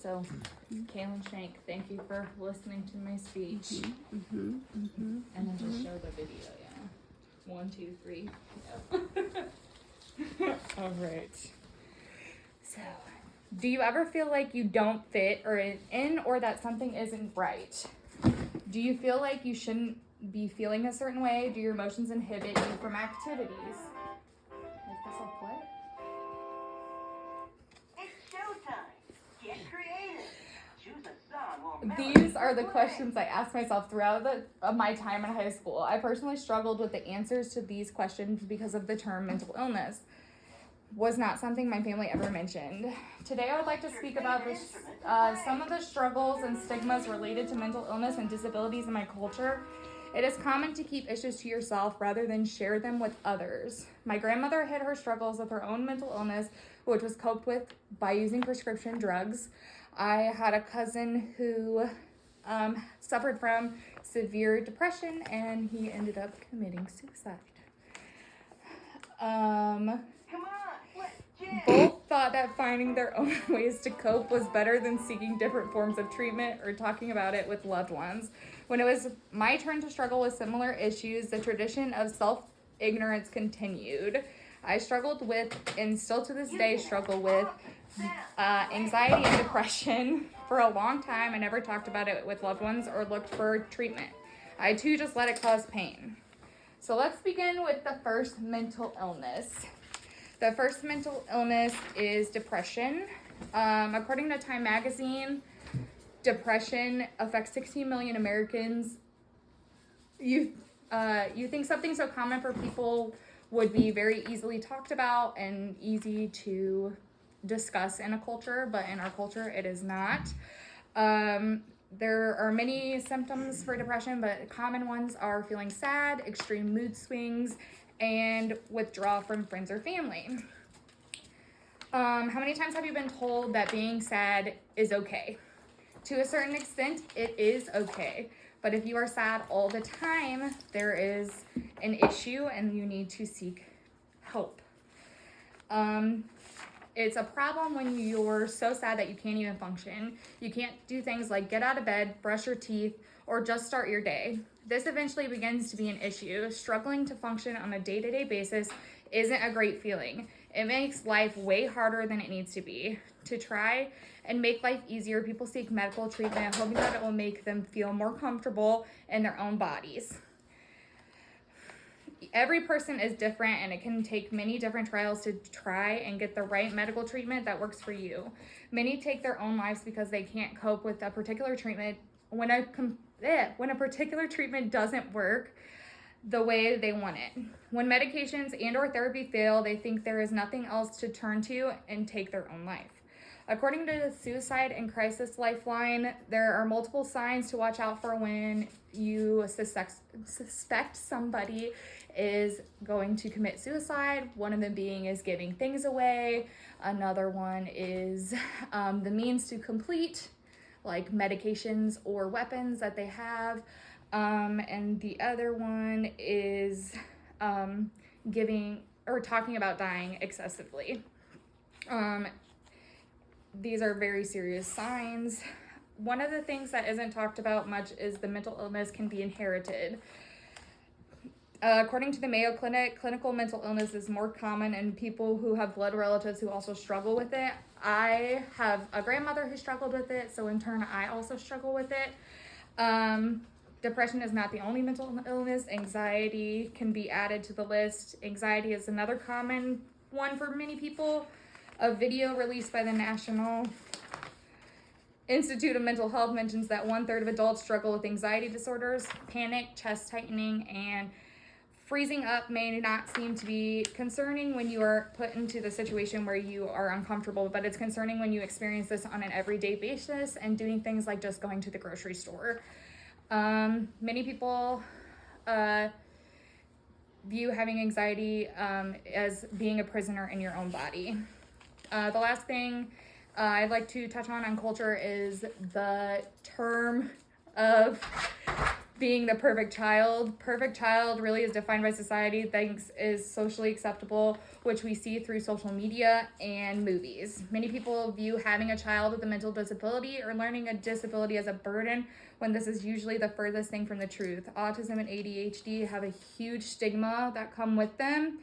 So, Kaylin Shank, thank you for listening to my speech. And then just show the video, yeah. 1, 2, 3. Yep. All right. So, do you ever feel like you don't fit or in or that something isn't right? Do you feel like you shouldn't be feeling a certain way? Do your emotions inhibit you from activities? Make this a play? It's showtime. Get creative. Choose a song or melody. These are the questions I asked myself throughout my time in high school. I personally struggled with the answers to these questions because of the term mental illness. Was not something my family ever mentioned. Today I would like to speak about some of the struggles and stigmas related to mental illness and disabilities in my culture. It is common to keep issues to yourself rather than share them with others. My grandmother hid her struggles with her own mental illness, which was coped with by using prescription drugs. I had a cousin who suffered from severe depression, and he ended up committing suicide. Come on, let's jam. Both thought that finding their own ways to cope was better than seeking different forms of treatment or talking about it with loved ones. When it was my turn to struggle with similar issues, the tradition of self-ignorance continued. I struggled with, and still to this day struggle with, anxiety and depression. For a long time, I never talked about it with loved ones or looked for treatment. I too just let it cause pain. So let's begin with the first mental illness. The first mental illness is depression. According to Time Magazine, depression affects 16 million Americans. You think something so common for people would be very easily talked about and easy to discuss in a culture, but in our culture it is not. There are many symptoms for depression, but common ones are feeling sad, extreme mood swings, and withdrawal from friends or family. How many times have you been told that being sad is okay? To a certain extent, it is okay. But if you are sad all the time, there is an issue and you need to seek help. It's a problem when you're so sad that you can't even function. You can't do things like get out of bed, brush your teeth, or just start your day. This eventually begins to be an issue. Struggling to function on a day-to-day basis isn't a great feeling. It makes life way harder than it needs to be. To try and make life easier, people seek medical treatment, hoping that it will make them feel more comfortable in their own bodies. Every person is different, and it can take many different trials to try and get the right medical treatment that works for you. Many take their own lives because they can't cope with a particular treatment. When a particular treatment doesn't work the way they want it. When medications and or therapy fail, they think there is nothing else to turn to and take their own life. According to the Suicide and Crisis Lifeline, there are multiple signs to watch out for when you suspect somebody is going to commit suicide. One of them being is giving things away. Another one is the means to complete, like medications or weapons that they have. And the other one is giving or talking about dying excessively. These are very serious signs. One of the things that isn't talked about much is the mental illness can be inherited. According to the Mayo Clinic, clinical mental illness is more common in people who have blood relatives who also struggle with it. I have a grandmother who struggled with it, so in turn I also struggle with it. Depression is not the only mental illness. Anxiety can be added to the list. Anxiety is another common one for many people. A video released by the National Institute of Mental Health mentions that 1/3 of adults struggle with anxiety disorders. Panic, chest tightening, and freezing up may not seem to be concerning when you are put into the situation where you are uncomfortable, but it's concerning when you experience this on an everyday basis and doing things like just going to the grocery store. Many people view having anxiety as being a prisoner in your own body. The last thing I'd like to touch on culture is the term of being the perfect child. Perfect child really is defined by society, thinks is socially acceptable, which we see through social media and movies. Many people view having a child with a mental disability or learning a disability as a burden, when this is usually the furthest thing from the truth. Autism and ADHD have a huge stigma that come with them.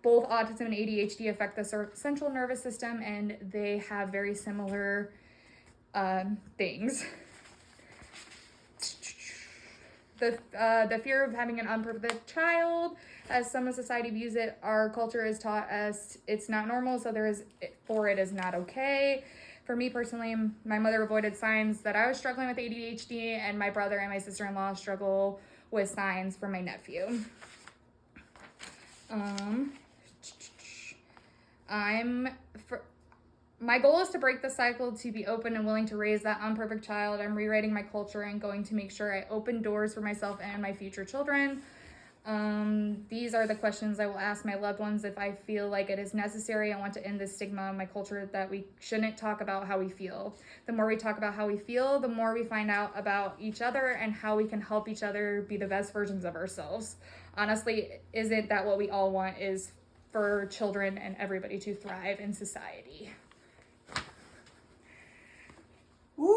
Both autism and ADHD affect the central nervous system, and they have very similar things. The fear of having an unperfect child, as some of society views it, our culture is taught as it's not normal, so it is not okay. For me personally, my mother avoided signs that I was struggling with ADHD, and my brother and my sister-in-law struggle with signs for my nephew. My goal is to break the cycle, to be open and willing to raise that unperfect child. I'm rewriting my culture and going to make sure I open doors for myself and my future children. These are the questions I will ask my loved ones if I feel like it is necessary. I want to end this stigma in my culture that we shouldn't talk about how we feel. The more we talk about how we feel, the more we find out about each other and how we can help each other be the best versions of ourselves. Honestly, isn't that what we all want, is for children and everybody to thrive in society?